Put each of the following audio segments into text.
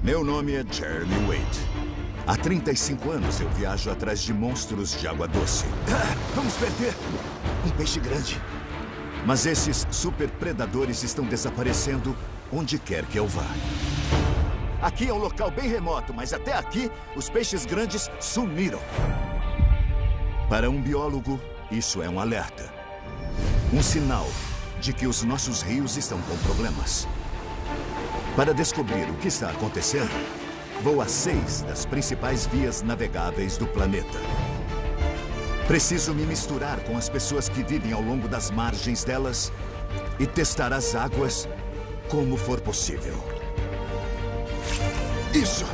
Meu nome é Jeremy Wade. Há 35 anos eu viajo atrás de monstros de água doce. Vamos perder um peixe grande. Mas esses super predadores estão desaparecendo onde quer que eu vá. Aqui é um local bem remoto, mas até aqui os peixes grandes sumiram. Para um biólogo, isso é um alerta. Um sinal de que os nossos rios estão com problemas. Para descobrir o que está acontecendo, vou a 6 das principais vias navegáveis do planeta. Preciso me misturar com as pessoas que vivem ao longo das margens delas e testar as águas como for possível. Isso!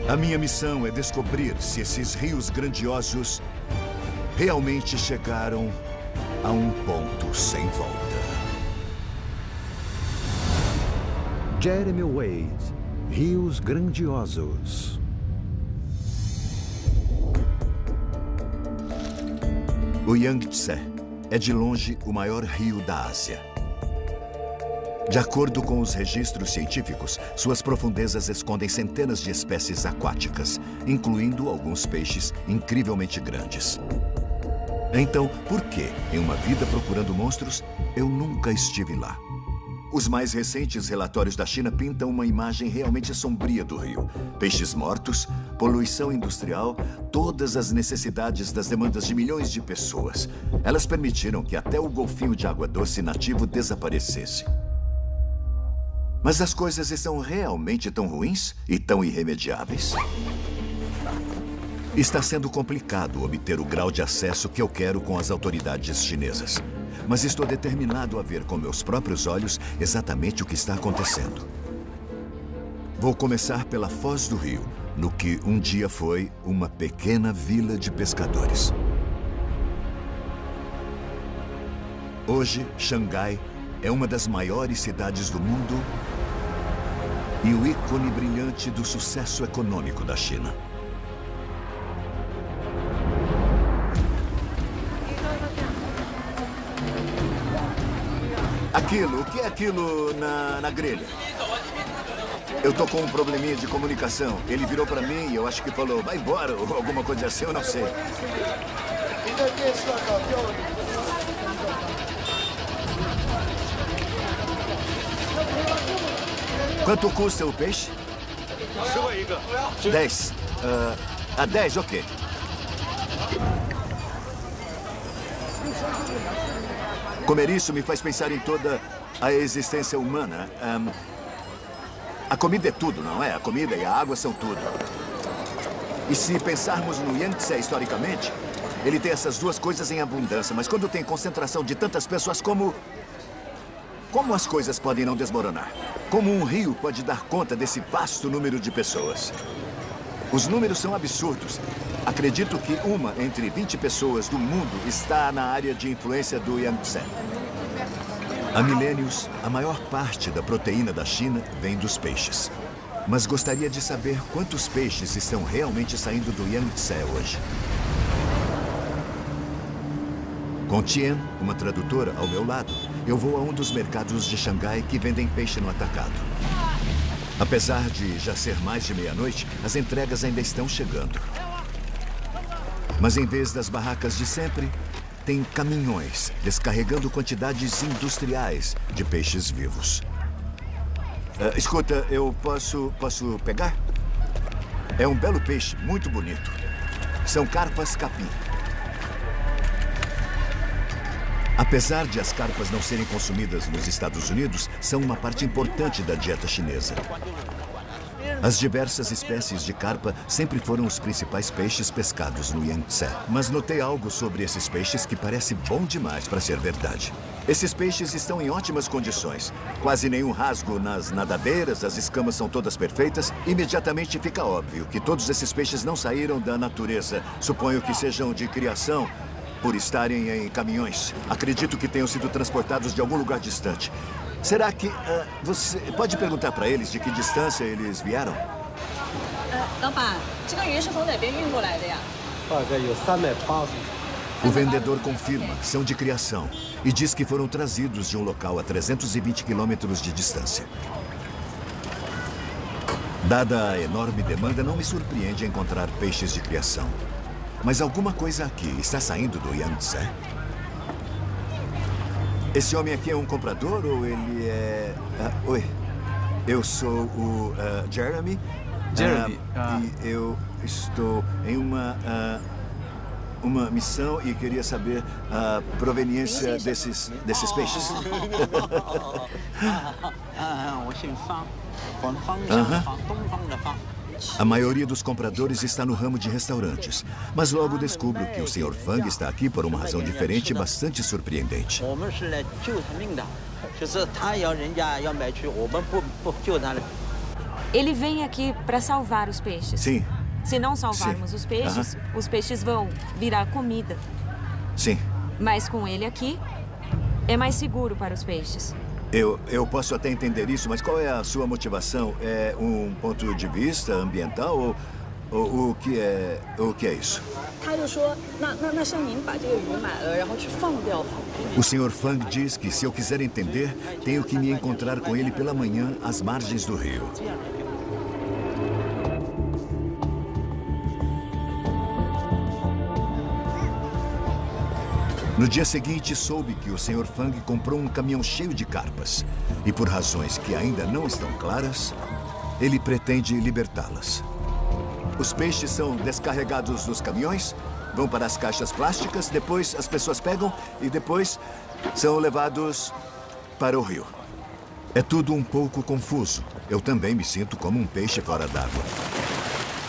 A minha missão é descobrir se esses rios grandiosos realmente chegaram a um ponto sem volta. Jeremy Wade, Rios Grandiosos. O Yangtze é de longe o maior rio da Ásia. De acordo com os registros científicos, suas profundezas escondem centenas de espécies aquáticas, incluindo alguns peixes incrivelmente grandes. Então, por que, em uma vida procurando monstros, eu nunca estive lá? Os mais recentes relatórios da China pintam uma imagem realmente sombria do rio. Peixes mortos, poluição industrial, todas as necessidades das demandas de milhões de pessoas. Elas permitiram que até o golfinho de água doce nativo desaparecesse. Mas as coisas estão realmente tão ruins e tão irremediáveis? Está sendo complicado obter o grau de acesso que eu quero com as autoridades chinesas. Mas estou determinado a ver com meus próprios olhos exatamente o que está acontecendo. Vou começar pela foz do rio, no que um dia foi uma pequena vila de pescadores. Hoje, Xangai é uma das maiores cidades do mundo e o ícone brilhante do sucesso econômico da China. O que é aquilo na grelha? Eu tô com um probleminha de comunicação. Ele virou pra mim e eu acho que falou, vai embora, ou alguma coisa assim, eu não sei. Quanto custa o peixe? 10. 10, ok. Comer isso me faz pensar em toda a existência humana. A comida é tudo, não é? A comida e a água são tudo. E se pensarmos no Yangtze historicamente, ele tem essas duas coisas em abundância. Mas quando tem concentração de tantas pessoas, como as coisas podem não desmoronar? Como um rio pode dar conta desse vasto número de pessoas? Os números são absurdos. Acredito que uma entre 20 pessoas do mundo está na área de influência do Yangtze. Há milênios, a maior parte da proteína da China vem dos peixes. Mas gostaria de saber quantos peixes estão realmente saindo do Yangtze hoje. Com Tian, uma tradutora, ao meu lado, eu vou a um dos mercados de Xangai que vendem peixe no atacado. Apesar de já ser mais de meia-noite, as entregas ainda estão chegando. Mas em vez das barracas de sempre, tem caminhões descarregando quantidades industriais de peixes vivos. Escuta, eu posso pegar? É um belo peixe, muito bonito. São carpas capim. Apesar de as carpas não serem consumidas nos Estados Unidos, são uma parte importante da dieta chinesa. As diversas espécies de carpa sempre foram os principais peixes pescados no Yangtze. Mas notei algo sobre esses peixes que parece bom demais para ser verdade. Esses peixes estão em ótimas condições. Quase nenhum rasgo nas nadadeiras, as escamas são todas perfeitas. Imediatamente fica óbvio que todos esses peixes não saíram da natureza. Suponho que sejam de criação por estarem em caminhões. Acredito que tenham sido transportados de algum lugar distante. Será que você pode perguntar para eles de que distância eles vieram? O vendedor confirma, são de criação e diz que foram trazidos de um local a 320 quilômetros de distância. Dada a enorme demanda, não me surpreende encontrar peixes de criação. Mas alguma coisa aqui está saindo do Yangtze. Esse homem aqui é um comprador ou ele é... oi, eu sou o Jeremy. Jeremy. E eu estou em uma missão e queria saber a proveniência desses peixes. A maioria dos compradores está no ramo de restaurantes, mas logo descubro que o Sr. Fang está aqui por uma razão diferente e bastante surpreendente. Ele vem aqui para salvar os peixes. Sim. Se não salvarmos os peixes, os peixes vão virar comida. Sim. Mas com ele aqui, é mais seguro para os peixes. Eu posso até entender isso, mas qual é a sua motivação? É um ponto de vista ambiental ou o que é isso? O Sr. Fang diz que se eu quiser entender, tenho que me encontrar com ele pela manhã às margens do rio. No dia seguinte, soube que o Sr. Fang comprou um caminhão cheio de carpas. E por razões que ainda não estão claras, ele pretende libertá-las. Os peixes são descarregados dos caminhões, vão para as caixas plásticas, depois as pessoas pegam e depois são levados para o rio. É tudo um pouco confuso. Eu também me sinto como um peixe fora d'água.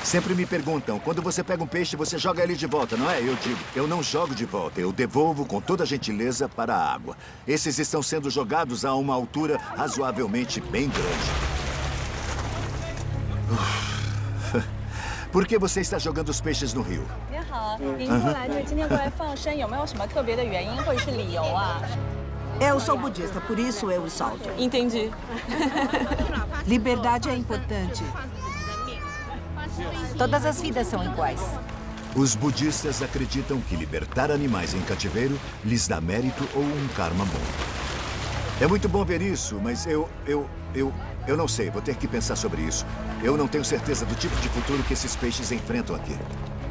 Sempre me perguntam, quando você pega um peixe, você joga ele de volta, não é? Eu digo, eu não jogo de volta, eu devolvo com toda gentileza para a água. Esses estão sendo jogados a uma altura razoavelmente bem grande. Por que você está jogando os peixes no rio? Eu sou budista, por isso eu salto. Entendi. Liberdade é importante. Todas as vidas são iguais. Os budistas acreditam que libertar animais em cativeiro lhes dá mérito ou um karma bom. É muito bom ver isso, mas eu não sei, vou ter que pensar sobre isso. Eu não tenho certeza do tipo de futuro que esses peixes enfrentam aqui.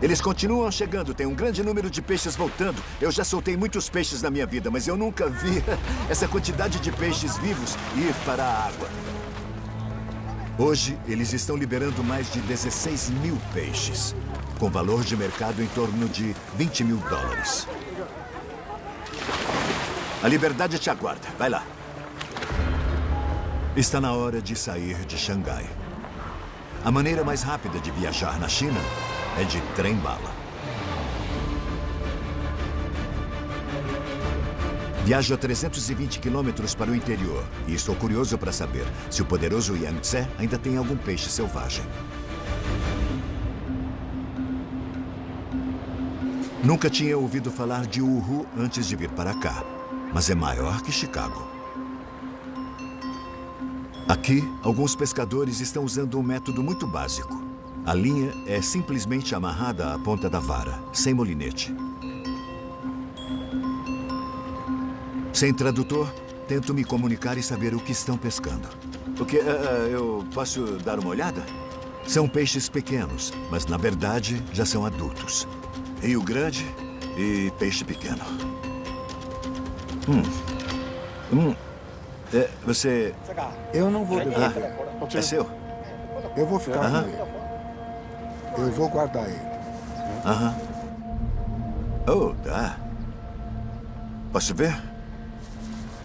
Eles continuam chegando, tem um grande número de peixes voltando. Eu já soltei muitos peixes na minha vida, mas eu nunca vi essa quantidade de peixes vivos ir para a água. Hoje, eles estão liberando mais de 16 mil peixes, com valor de mercado em torno de 20 mil dólares. A liberdade te aguarda. Vai lá. Está na hora de sair de Xangai. A maneira mais rápida de viajar na China é de trem-bala. Viajo a 320 quilômetros para o interior e estou curioso para saber se o poderoso Yangtze ainda tem algum peixe selvagem. Nunca tinha ouvido falar de Uhu antes de vir para cá, mas é maior que Chicago. Aqui, alguns pescadores estão usando um método muito básico. A linha é simplesmente amarrada à ponta da vara, sem molinete. Sem tradutor, tento me comunicar e saber o que estão pescando. O que? Eu posso dar uma olhada? São peixes pequenos, mas na verdade já são adultos. Rio grande e peixe pequeno. Você... Eu não vou devolver. É seu? Eu vou ficar com ele. Eu vou guardar ele. Oh, tá. Posso ver?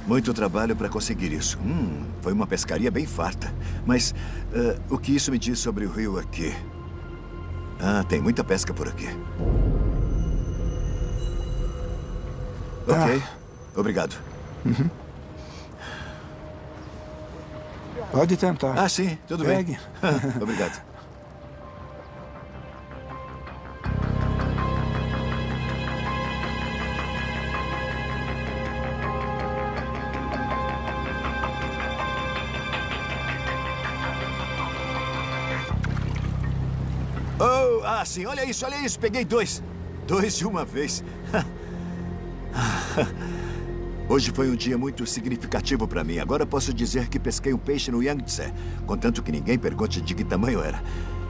Muito trabalho para conseguir isso. Foi uma pescaria bem farta. Mas o que isso me diz sobre o rio aqui? Tem muita pesca por aqui. Ok. Obrigado. Pode tentar. Sim. Tudo Pegue. bem. Obrigado. Sim, olha isso, peguei dois. 2 de uma vez. Hoje foi um dia muito significativo para mim. Agora posso dizer que pesquei um peixe no Yangtze, contanto que ninguém pergunte de que tamanho era.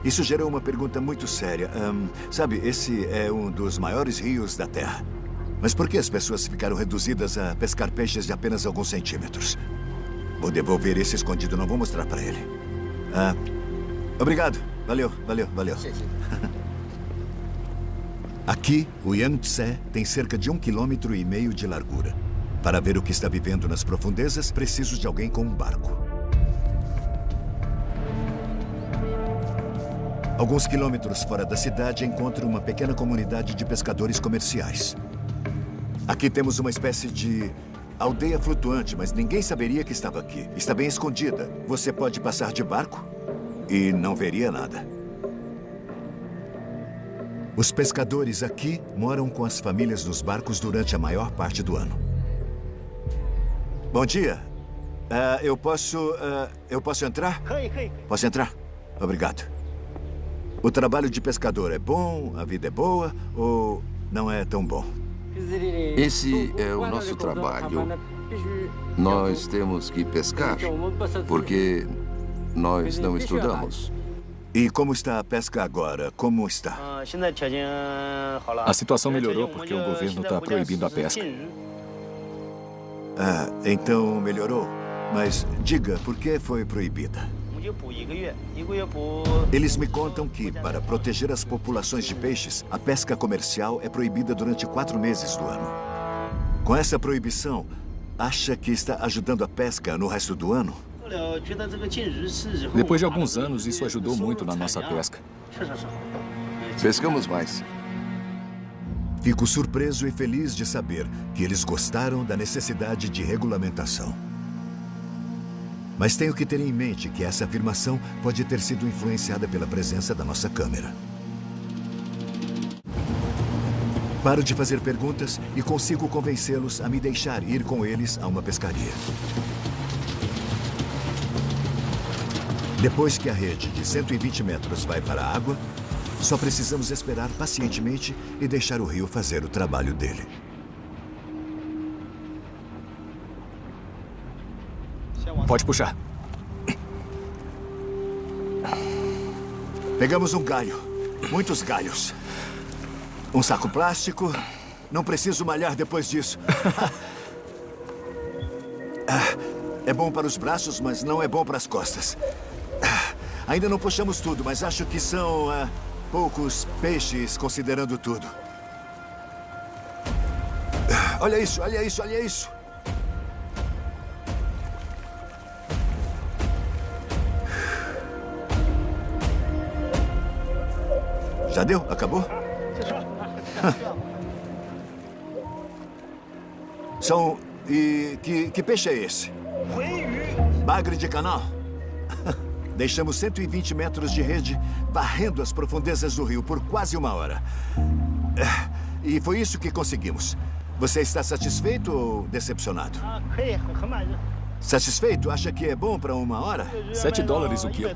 Isso gerou uma pergunta muito séria. Sabe, esse é um dos maiores rios da Terra. Mas por que as pessoas ficaram reduzidas a pescar peixes de apenas alguns centímetros? Vou devolver esse escondido, não vou mostrar para ele. Obrigado. Valeu. Aqui, o Yangtze tem cerca de 1,5 km de largura. Para ver o que está vivendo nas profundezas, preciso de alguém com um barco. Alguns quilômetros fora da cidade, encontro uma pequena comunidade de pescadores comerciais. Aqui temos uma espécie de aldeia flutuante, mas ninguém saberia que estava aqui. Está bem escondida. Você pode passar de barco e não veria nada. Os pescadores aqui moram com as famílias nos barcos durante a maior parte do ano. Bom dia. Eu posso entrar? Posso entrar? Obrigado. O trabalho de pescador é bom? A vida é boa? Ou não é tão bom? Esse é o nosso trabalho. Nós temos que pescar, porque nós não estudamos. E como está a pesca agora? Como está? A situação melhorou porque o governo está proibindo a pesca. Então melhorou. Mas diga, por que foi proibida? Eles me contam que, para proteger as populações de peixes, a pesca comercial é proibida durante 4 meses do ano. Com essa proibição, acha que está ajudando a pesca no resto do ano? Depois de alguns anos, isso ajudou muito na nossa pesca. Pescamos mais. Fico surpreso e feliz de saber que eles gostaram da necessidade de regulamentação. Mas tenho que ter em mente que essa afirmação pode ter sido influenciada pela presença da nossa câmera. Paro de fazer perguntas e consigo convencê-los a me deixar ir com eles a uma pescaria. Depois que a rede de 120 metros vai para a água, só precisamos esperar pacientemente e deixar o rio fazer o trabalho dele. Pode puxar. Pegamos um galho. Muitos galhos. Um saco plástico. Não preciso malhar depois disso. É bom para os braços, mas não é bom para as costas. Ainda não puxamos tudo, mas acho que são poucos peixes, considerando tudo. Olha isso, olha isso, olha isso. Já deu? Acabou? Que peixe é esse? Bagre de canal? Deixamos 120 metros de rede varrendo as profundezas do rio por quase 1 hora. E foi isso que conseguimos. Você está satisfeito ou decepcionado? Satisfeito? Acha que é bom para 1 hora? $7 o quilo.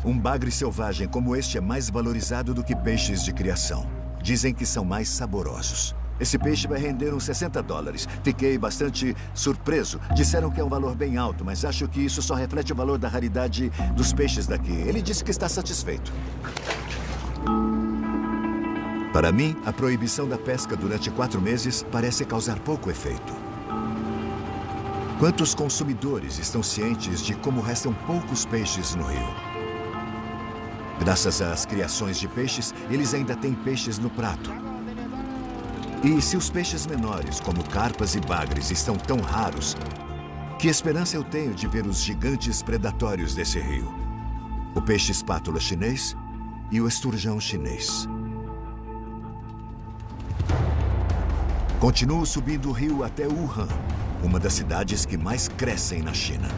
Um bagre selvagem como este é mais valorizado do que peixes de criação. Dizem que são mais saborosos. Esse peixe vai render uns $60. Fiquei bastante surpreso. Disseram que é um valor bem alto, mas acho que isso só reflete o valor da raridade dos peixes daqui. Ele disse que está satisfeito. Para mim, a proibição da pesca durante 4 meses parece causar pouco efeito. Quantos consumidores estão cientes de como restam poucos peixes no rio? Graças às criações de peixes, eles ainda têm peixes no prato. E se os peixes menores, como carpas e bagres, estão tão raros, que esperança eu tenho de ver os gigantes predatórios desse rio? O peixe espátula chinês e o esturjão chinês. Continuo subindo o rio até Wuhan, uma das cidades que mais crescem na China.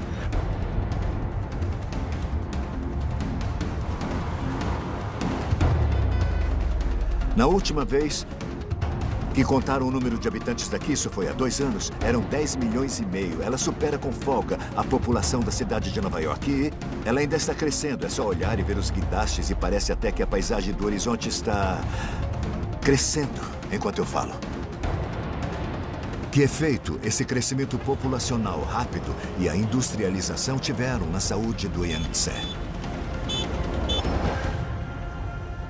Na última vez que contaram o número de habitantes daqui, isso foi há 2 anos, eram 10,5 milhões. Ela supera com folga a população da cidade de Nova York e ela ainda está crescendo. É só olhar e ver os guindastes e parece até que a paisagem do horizonte está crescendo enquanto eu falo. Que efeito esse crescimento populacional rápido e a industrialização tiveram na saúde do Yangtze?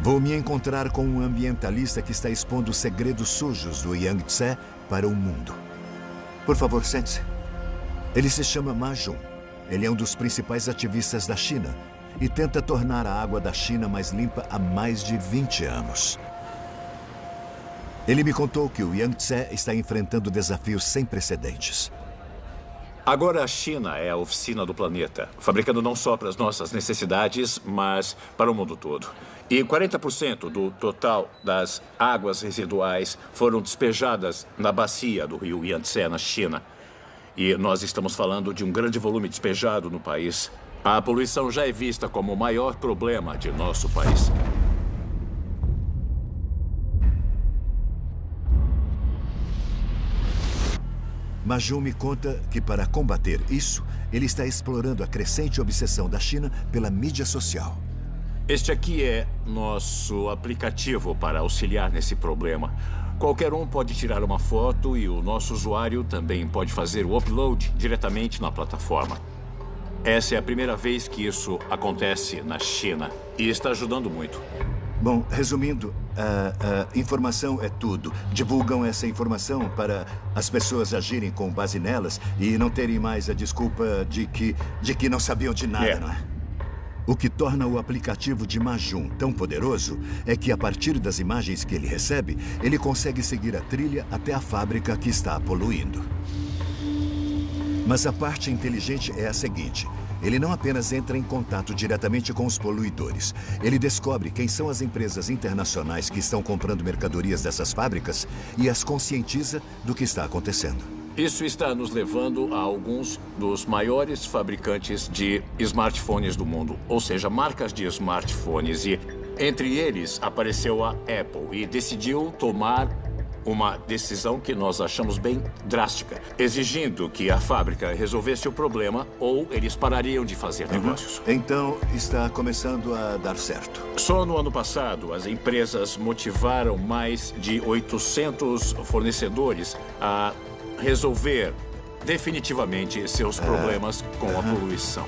Vou me encontrar com um ambientalista que está expondo os segredos sujos do Yangtze para o mundo. Por favor, sente-se. Ele se chama Ma Jun. Ele é um dos principais ativistas da China e tenta tornar a água da China mais limpa há mais de 20 anos. Ele me contou que o Yangtze está enfrentando desafios sem precedentes. Agora a China é a oficina do planeta, fabricando não só para as nossas necessidades, mas para o mundo todo. E 40% do total das águas residuais foram despejadas na bacia do rio Yangtze, na China. E nós estamos falando de um grande volume despejado no país. A poluição já é vista como o maior problema de nosso país. Ma Jun me conta que, para combater isso, ele está explorando a crescente obsessão da China pela mídia social. Este aqui é nosso aplicativo para auxiliar nesse problema. Qualquer um pode tirar uma foto e o nosso usuário também pode fazer o upload diretamente na plataforma. Essa é a primeira vez que isso acontece na China e está ajudando muito. Bom, resumindo, informação é tudo. Divulgam essa informação para as pessoas agirem com base nelas e não terem mais a desculpa de que não sabiam de nada, não é? O que torna o aplicativo de Ma Jun tão poderoso é que, a partir das imagens que ele recebe, ele consegue seguir a trilha até a fábrica que está poluindo. Mas a parte inteligente é a seguinte: ele não apenas entra em contato diretamente com os poluidores. Ele descobre quem são as empresas internacionais que estão comprando mercadorias dessas fábricas e as conscientiza do que está acontecendo. Isso está nos levando a alguns dos maiores fabricantes de smartphones do mundo, ou seja, marcas de smartphones. E entre eles apareceu a Apple e decidiu tomar uma decisão que nós achamos bem drástica, exigindo que a fábrica resolvesse o problema ou eles parariam de fazer negócios. Então, está começando a dar certo. Só no ano passado, as empresas motivaram mais de 800 fornecedores a resolver definitivamente seus problemas com a poluição.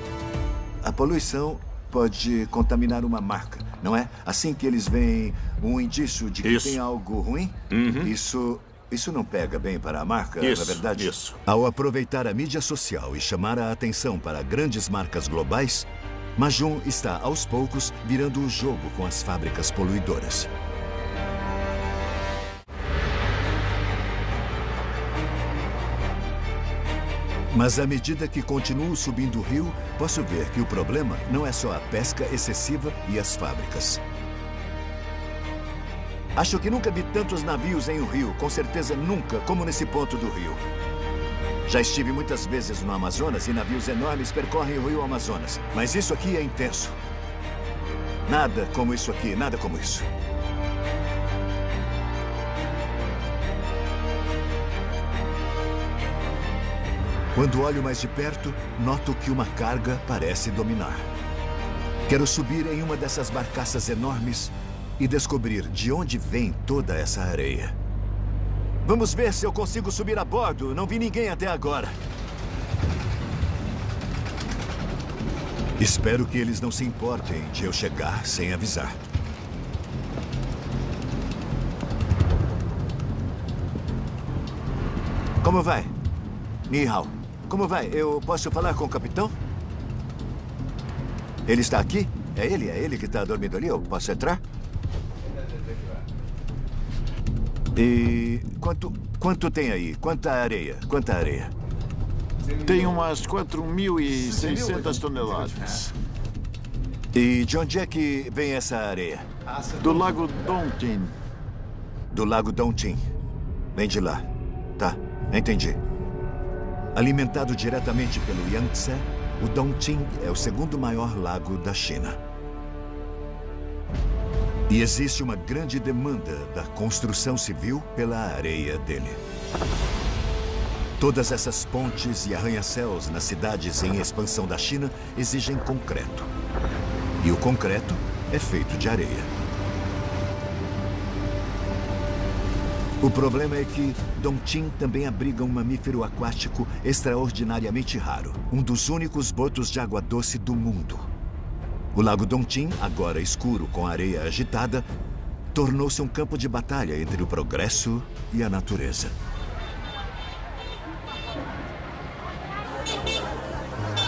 A poluição pode contaminar uma marca, não é? Assim que eles veem um indício de que tem algo ruim, isso não pega bem para a marca, na verdade? Isso. Ao aproveitar a mídia social e chamar a atenção para grandes marcas globais, Ma Jun está, aos poucos, virando o jogo com as fábricas poluidoras. Mas à medida que continuo subindo o rio, posso ver que o problema não é só a pesca excessiva e as fábricas. Acho que nunca vi tantos navios em um rio, com certeza nunca, como nesse ponto do rio. Já estive muitas vezes no Amazonas e navios enormes percorrem o rio Amazonas. Mas isso aqui é intenso. Nada como isso aqui, nada como isso. Quando olho mais de perto, noto que uma carga parece dominar. Quero subir em uma dessas barcaças enormes e descobrir de onde vem toda essa areia. Vamos ver se eu consigo subir a bordo. Não vi ninguém até agora. Espero que eles não se importem de eu chegar sem avisar. Como vai? Ni hao. Como vai? Eu posso falar com o capitão? Ele está aqui? É ele que está dormindo ali? Eu posso entrar? E quanto tem aí? Quanta areia? Tem umas 4.600 toneladas. E de onde é que vem essa areia? Do Lago Dongting. Do Lago Dongting. Vem de lá. Tá, entendi. Alimentado diretamente pelo Yangtze, o Dongting é o segundo maior lago da China. E existe uma grande demanda da construção civil pela areia dele. Todas essas pontes e arranha-céus nas cidades em expansão da China exigem concreto. E o concreto é feito de areia. O problema é que Dongting também abriga um mamífero aquático extraordinariamente raro. Um dos únicos botos de água doce do mundo. O lago Dongting, agora escuro com areia agitada, tornou-se um campo de batalha entre o progresso e a natureza.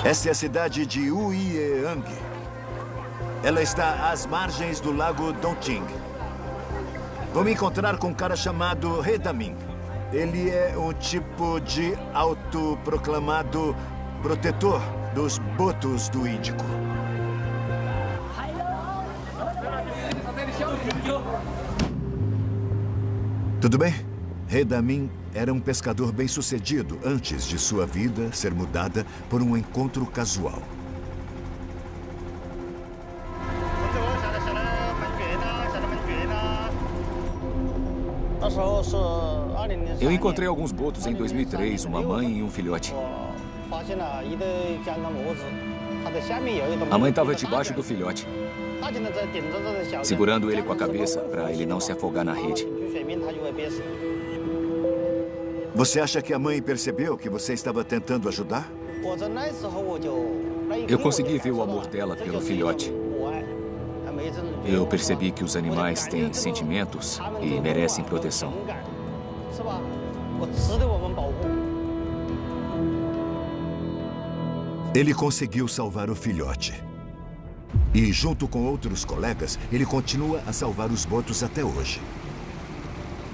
Essa é a cidade de Uieang. Ela está às margens do lago Dongting. Vou me encontrar com um cara chamado He Damin. Ele é um tipo de autoproclamado protetor dos botos do Índico. Tudo bem? He Damin era um pescador bem-sucedido antes de sua vida ser mudada por um encontro casual. Eu encontrei alguns botos em 2003, uma mãe e um filhote. A mãe estava debaixo do filhote, segurando ele com a cabeça para ele não se afogar na rede. Você acha que a mãe percebeu que você estava tentando ajudar? Eu consegui ver o amor dela pelo filhote. Eu percebi que os animais têm sentimentos e merecem proteção. Ele conseguiu salvar o filhote. E, junto com outros colegas, ele continua a salvar os botos até hoje.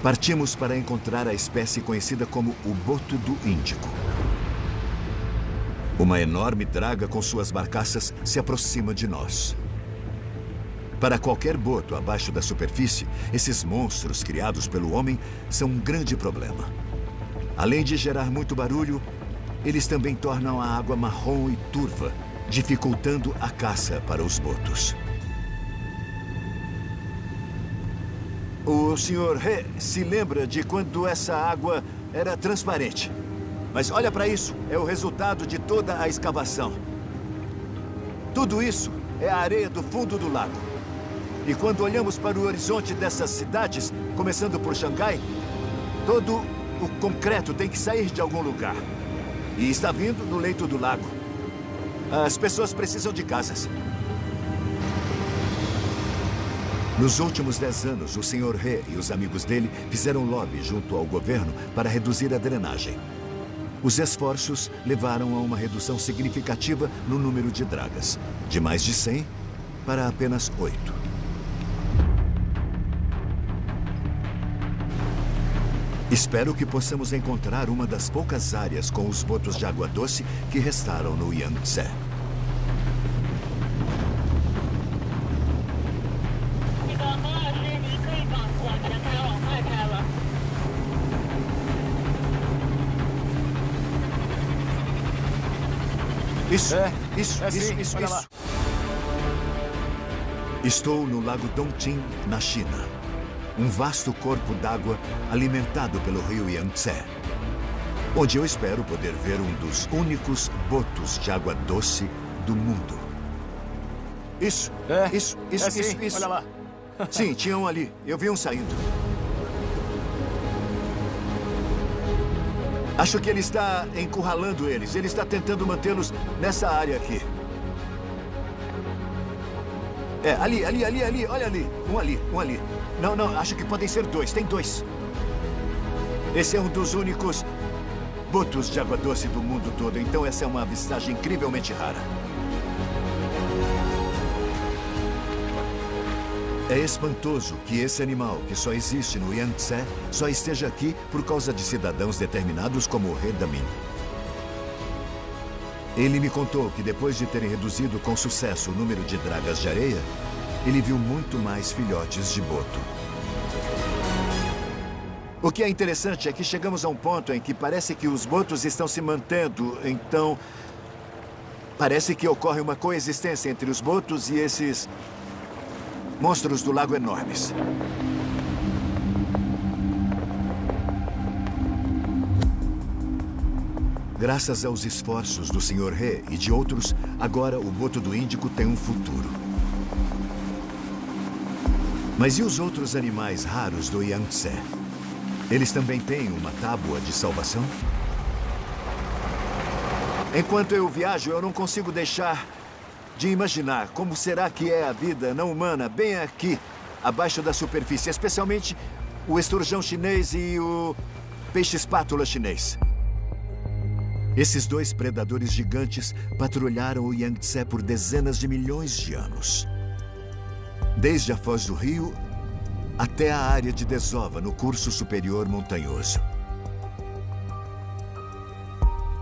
Partimos para encontrar a espécie conhecida como o boto do Índico. Uma enorme draga com suas barcaças se aproxima de nós. Para qualquer boto abaixo da superfície, esses monstros criados pelo homem são um grande problema. Além de gerar muito barulho, eles também tornam a água marrom e turva, dificultando a caça para os botos. O Sr. He se lembra de quando essa água era transparente. Mas olha para isso, é o resultado de toda a escavação. Tudo isso é a areia do fundo do lago. E quando olhamos para o horizonte dessas cidades, começando por Xangai, todo o concreto tem que sair de algum lugar. E está vindo do leito do lago. As pessoas precisam de casas. Nos últimos 10 anos, o Sr. He e os amigos dele fizeram lobby junto ao governo para reduzir a drenagem. Os esforços levaram a uma redução significativa no número de dragas, de mais de 100 para apenas 8. Espero que possamos encontrar uma das poucas áreas com os botos de água doce que restaram no Yangtze. Isso. Estou no Lago Dongting, na China. Um vasto corpo d'água alimentado pelo rio Yangtze, onde eu espero poder ver um dos únicos botos de água doce do mundo. Isso. Olha lá. Sim, tinha um ali. Eu vi um saindo. Acho que ele está encurralando eles. Ele está tentando mantê-los nessa área aqui. É, ali. Olha ali. Um ali. Não, acho que podem ser 2. Tem 2. Esse é um dos únicos botos de água doce do mundo todo. Então essa é uma avistagem incrivelmente rara. É espantoso que esse animal, que só existe no Yangtze, só esteja aqui por causa de cidadãos determinados como o He Damin. Ele me contou que depois de terem reduzido com sucesso o número de dragas de areia, ele viu muito mais filhotes de boto. O que é interessante é que chegamos a um ponto em que parece que os botos estão se mantendo, então parece que ocorre uma coexistência entre os botos e esses monstros do lago enormes. Graças aos esforços do Sr. He e de outros, agora o boto do Índico tem um futuro. Mas e os outros animais raros do Yangtze? Eles também têm uma tábua de salvação? Enquanto eu viajo, eu não consigo deixar de imaginar como será que é a vida não humana bem aqui, abaixo da superfície, especialmente o esturjão chinês e o peixe-espátula chinês. Esses dois predadores gigantes patrulharam o Yangtze por dezenas de milhões de anos. Desde a foz do rio até a área de desova no curso superior montanhoso.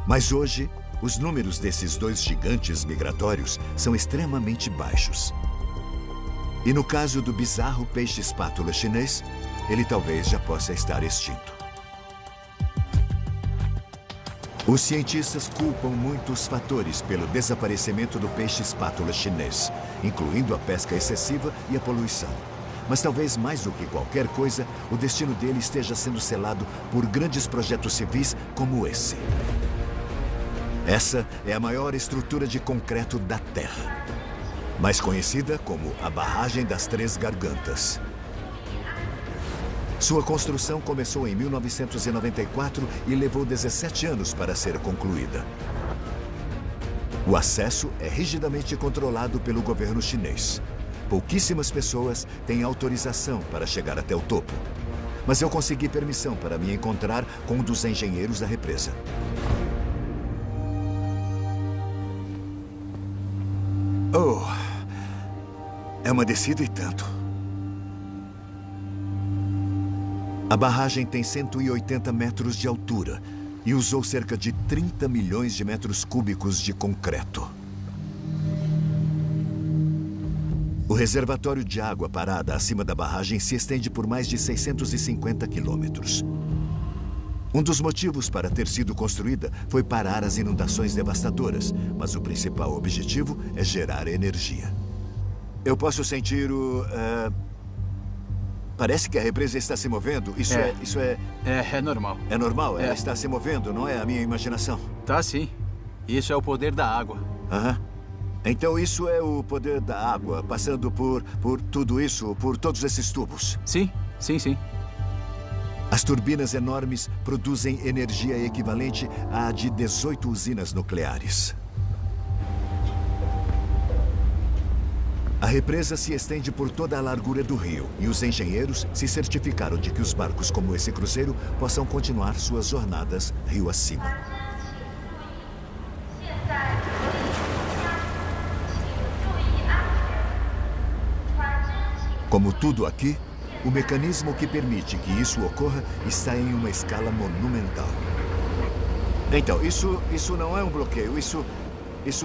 Mas hoje, os números desses dois gigantes migratórios são extremamente baixos. E no caso do bizarro peixe-espátula chinês, ele talvez já possa estar extinto. Os cientistas culpam muitos fatores pelo desaparecimento do peixe-espátula chinês, incluindo a pesca excessiva e a poluição. Mas talvez mais do que qualquer coisa, o destino dele esteja sendo selado por grandes projetos civis como esse. Essa é a maior estrutura de concreto da Terra, mais conhecida como a Barragem das Três Gargantas. Sua construção começou em 1994 e levou 17 anos para ser concluída. O acesso é rigidamente controlado pelo governo chinês. Pouquíssimas pessoas têm autorização para chegar até o topo. Mas eu consegui permissão para me encontrar com um dos engenheiros da represa. Oh, é uma descida e tanto. A barragem tem 180 metros de altura e usou cerca de 30 milhões de metros cúbicos de concreto. O reservatório de água parada acima da barragem se estende por mais de 650 quilômetros. Um dos motivos para ter sido construída foi parar as inundações devastadoras, mas o principal objetivo é gerar energia. Eu posso sentir o... Parece que a represa está se movendo. Isso é... É normal. É normal? Ela está se movendo, não é a minha imaginação? Tá, sim. Isso é o poder da água. Aham. Então isso é o poder da água, passando por tudo isso, por todos esses tubos? Sim, sim, sim. As turbinas enormes produzem energia equivalente à de 18 usinas nucleares. A represa se estende por toda a largura do rio e os engenheiros se certificaram de que os barcos como esse cruzeiro possam continuar suas jornadas rio acima. Como tudo aqui, o mecanismo que permite que isso ocorra está em uma escala monumental. Então, isso não é um bloqueio, isso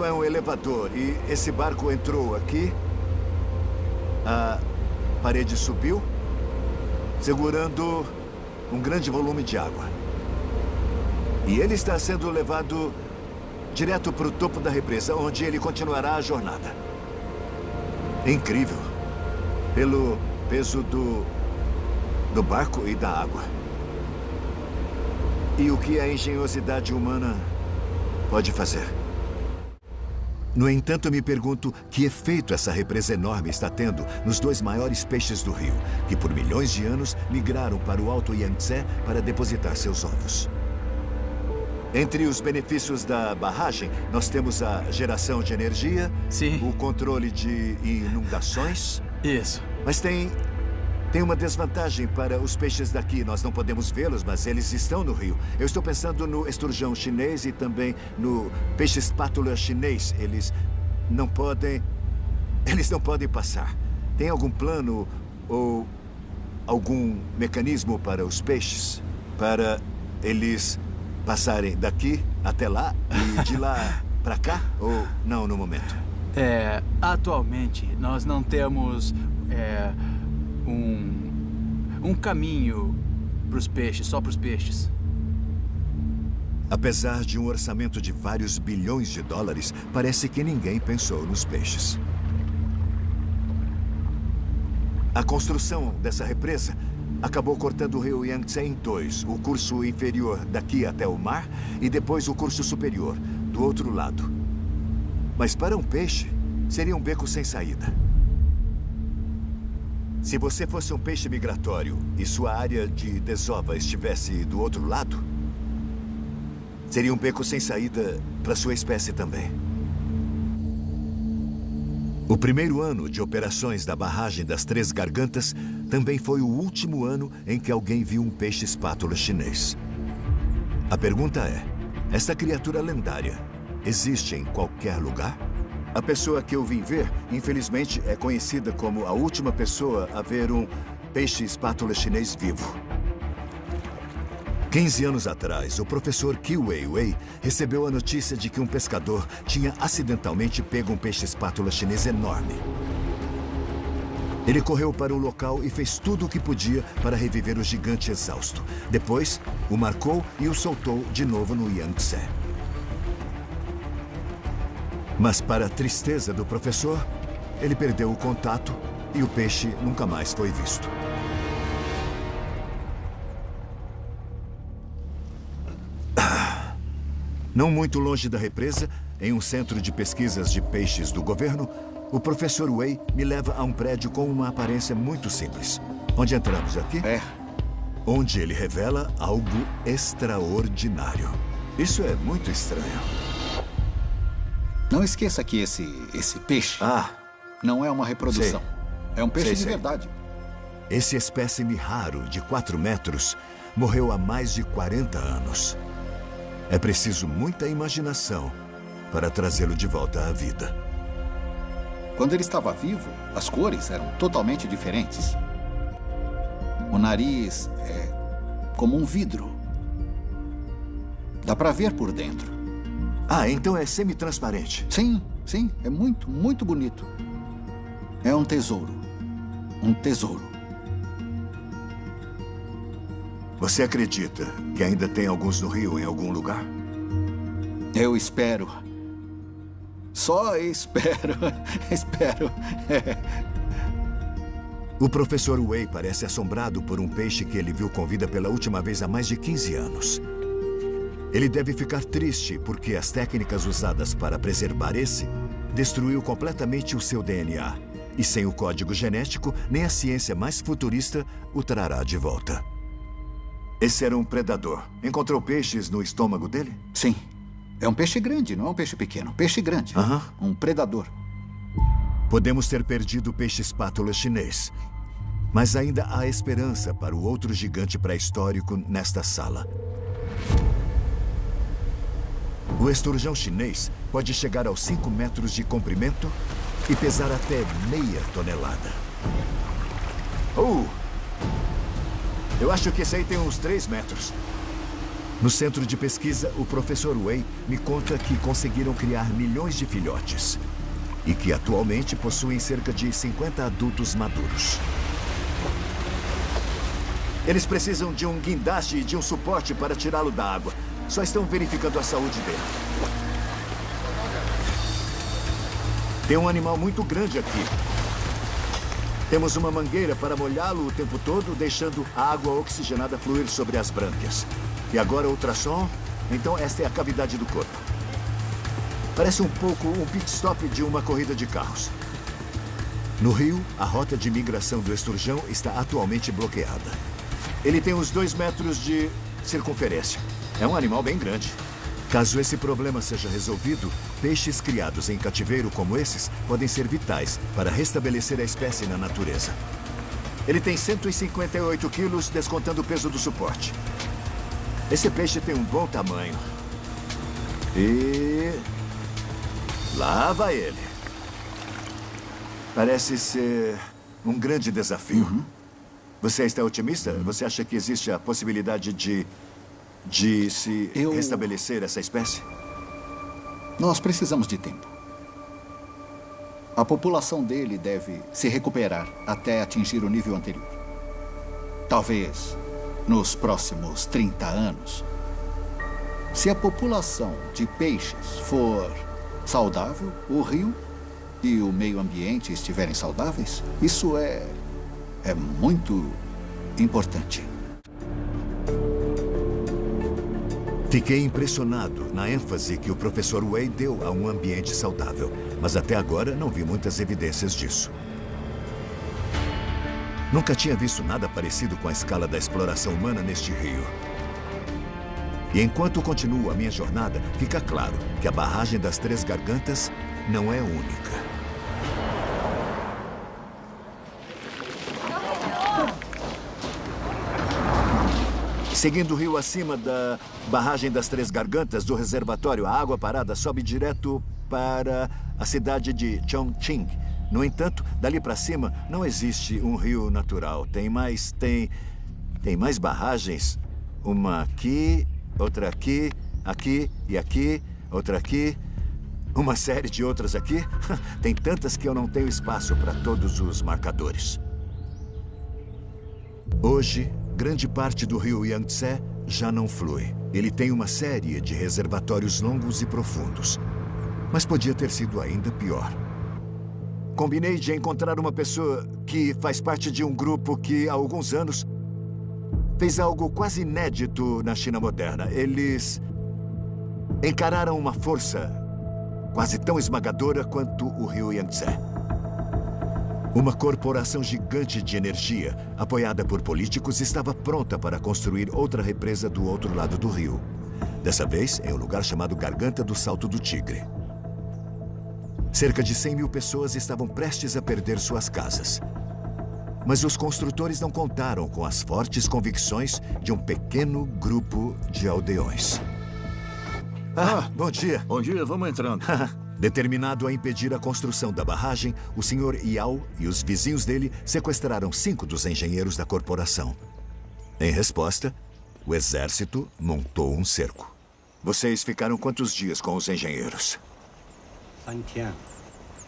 é um elevador. E esse barco entrou aqui, a parede subiu, segurando um grande volume de água. E ele está sendo levado direto para o topo da represa, onde ele continuará a jornada. Incrível. Pelo peso do barco e da água. E o que a engenhosidade humana pode fazer? No entanto, me pergunto que efeito essa represa enorme está tendo nos dois maiores peixes do rio, que por milhões de anos migraram para o Alto Yangtze para depositar seus ovos. Entre os benefícios da barragem, nós temos a geração de energia, sim, o controle de inundações. Isso. Mas tem uma desvantagem para os peixes daqui. Nós não podemos vê-los, mas eles estão no rio. Eu estou pensando no esturjão chinês e também no peixe-espátula chinês. Eles não podem passar. Tem algum plano ou algum mecanismo para os peixes? Para eles passarem daqui até lá e de lá para cá? Ou não no momento? Atualmente nós não temos um caminho para os peixes, só para os peixes. Apesar de um orçamento de vários bilhões de dólares, parece que ninguém pensou nos peixes. A construção dessa represa acabou cortando o rio Yangtze em dois, o curso inferior daqui até o mar e depois o curso superior, do outro lado. Mas para um peixe, seria um beco sem saída. Se você fosse um peixe migratório e sua área de desova estivesse do outro lado, seria um beco sem saída para sua espécie também. O primeiro ano de operações da barragem das Três Gargantas também foi o último ano em que alguém viu um peixe-espátula chinês. A pergunta é, esta criatura lendária existe em qualquer lugar? A pessoa que eu vim ver, infelizmente, é conhecida como a última pessoa a ver um peixe-espátula chinês vivo. 15 anos atrás, o professor Qi Weiwei recebeu a notícia de que um pescador tinha acidentalmente pego um peixe-espátula chinês enorme. Ele correu para o local e fez tudo o que podia para reviver o gigante exausto. Depois, o marcou e o soltou de novo no Yangtze. Mas, para a tristeza do professor, ele perdeu o contato e o peixe nunca mais foi visto. Não muito longe da represa, em um centro de pesquisas de peixes do governo, o professor Wei me leva a um prédio com uma aparência muito simples. Onde entramos aqui? Onde ele revela algo extraordinário. Isso é muito estranho. Não esqueça que esse peixe não é uma reprodução. É um peixe de verdade. Esse espécime raro de 4 metros morreu há mais de 40 anos. É preciso muita imaginação para trazê-lo de volta à vida. Quando ele estava vivo, as cores eram totalmente diferentes. O nariz é como um vidro. Dá para ver por dentro. Então é semi-transparente. Sim, sim. É muito, muito bonito. É um tesouro. Um tesouro. Você acredita que ainda tem alguns no rio em algum lugar? Eu espero. Só espero. Espero. O professor Wei parece assombrado por um peixe que ele viu com vida pela última vez há mais de 15 anos. Ele deve ficar triste porque as técnicas usadas para preservar esse destruiu completamente o seu DNA. E sem o código genético, nem a ciência mais futurista o trará de volta. Esse era um predador. Encontrou peixes no estômago dele? Sim. É um peixe grande, não é um peixe pequeno. Peixe grande. Um predador. Podemos ter perdido o peixe-espátula chinês. Mas ainda há esperança para o outro gigante pré-histórico nesta sala. O esturjão chinês pode chegar aos 5 metros de comprimento e pesar até meia tonelada. Eu acho que esse aí tem uns 3 metros. No centro de pesquisa, o professor Wei me conta que conseguiram criar milhões de filhotes e que atualmente possuem cerca de 50 adultos maduros. Eles precisam de um guindaste e de um suporte para tirá-lo da água. Só estão verificando a saúde dele. Tem um animal muito grande aqui. Temos uma mangueira para molhá-lo o tempo todo, deixando a água oxigenada fluir sobre as brânquias. E agora ultrassom. Então esta é a cavidade do corpo. Parece um pouco um pit stop de uma corrida de carros. No rio, a rota de migração do esturjão está atualmente bloqueada. Ele tem uns 2 metros de circunferência. É um animal bem grande. Caso esse problema seja resolvido, peixes criados em cativeiro como esses podem ser vitais para restabelecer a espécie na natureza. Ele tem 158 quilos, descontando o peso do suporte. Esse peixe tem um bom tamanho. E... lá vai ele. Parece ser um grande desafio. Você está otimista? Você acha que existe a possibilidade de se restabelecer essa espécie? Nós precisamos de tempo. A população dele deve se recuperar até atingir o nível anterior. Talvez nos próximos 30 anos. Se a população de peixes for saudável, o rio e o meio ambiente estiverem saudáveis, isso é muito importante. Fiquei impressionado na ênfase que o professor Wei deu a um ambiente saudável, mas até agora não vi muitas evidências disso. Nunca tinha visto nada parecido com a escala da exploração humana neste rio. E enquanto continuo a minha jornada, fica claro que a barragem das Três Gargantas não é única. Seguindo o rio acima da barragem das Três Gargantas, do reservatório, a água parada sobe direto para a cidade de Chongqing. No entanto, dali para cima não existe um rio natural. Tem mais barragens. Uma aqui, outra aqui, aqui e aqui, outra aqui. Uma série de outras aqui. Tem tantas que eu não tenho espaço para todos os marcadores. Hoje, grande parte do rio Yangtze já não flui. Ele tem uma série de reservatórios longos e profundos. Mas podia ter sido ainda pior. Combinei de encontrar uma pessoa que faz parte de um grupo que, há alguns anos, fez algo quase inédito na China moderna. Eles encararam uma força quase tão esmagadora quanto o rio Yangtze. Uma corporação gigante de energia, apoiada por políticos, estava pronta para construir outra represa do outro lado do rio. Dessa vez, em um lugar chamado Garganta do Salto do Tigre. Cerca de 100 mil pessoas estavam prestes a perder suas casas. Mas os construtores não contaram com as fortes convicções de um pequeno grupo de aldeões. Bom dia. Bom dia, vamos entrando. Determinado a impedir a construção da barragem, o Sr. Yao e os vizinhos dele sequestraram 5 dos engenheiros da corporação. Em resposta, o exército montou um cerco. Vocês ficaram quantos dias com os engenheiros?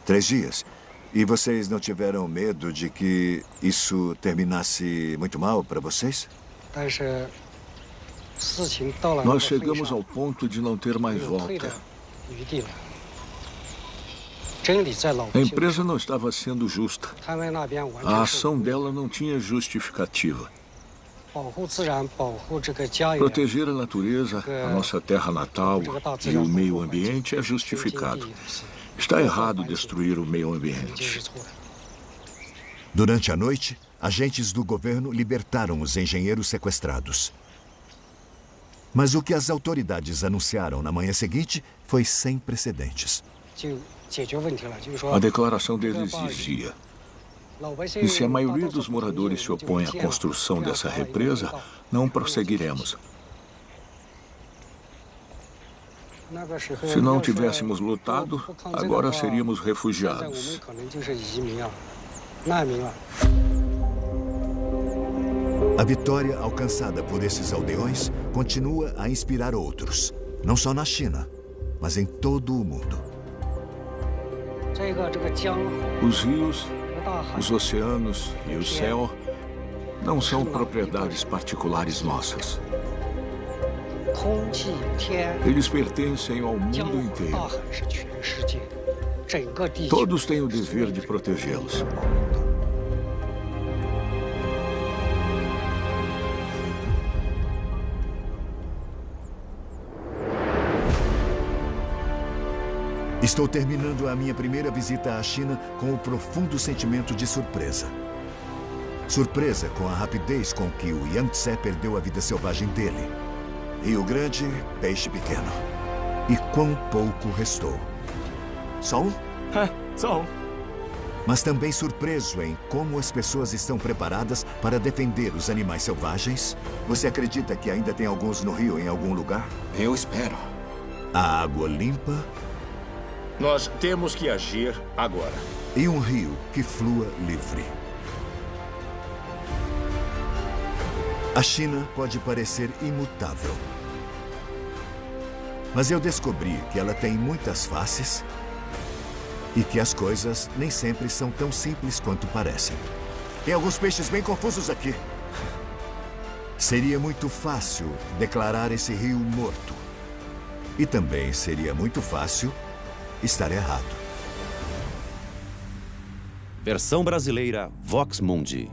3 dias. E vocês não tiveram medo de que isso terminasse muito mal para vocês? Nós chegamos ao ponto de não ter mais volta. A empresa não estava sendo justa. A ação dela não tinha justificativa. Proteger a natureza, a nossa terra natal e o meio ambiente é justificado. Está errado destruir o meio ambiente. Durante a noite, agentes do governo libertaram os engenheiros sequestrados. Mas o que as autoridades anunciaram na manhã seguinte foi sem precedentes. A declaração deles dizia: e se a maioria dos moradores se opõe à construção dessa represa, não prosseguiremos. Se não tivéssemos lutado, agora seríamos refugiados. A vitória alcançada por esses aldeões continua a inspirar outros, não só na China, mas em todo o mundo. Os rios, os oceanos e o céu não são propriedades particulares nossas. Eles pertencem ao mundo inteiro. Todos têm o dever de protegê-los. Estou terminando a minha primeira visita à China com o profundo sentimento de surpresa. Surpresa com a rapidez com que o Yangtze perdeu a vida selvagem dele. Rio Grande, peixe pequeno. E quão pouco restou. Só um? Só um. Mas também surpreso em como as pessoas estão preparadas para defender os animais selvagens. Você acredita que ainda tem alguns no rio em algum lugar? Eu espero. A água limpa. Nós temos que agir agora. E um rio que flua livre. A China pode parecer imutável. Mas eu descobri que ela tem muitas faces e que as coisas nem sempre são tão simples quanto parecem. Tem alguns peixes bem confusos aqui. Seria muito fácil declarar esse rio morto. E também seria muito fácil estar errado. Versão brasileira Vox Mundi.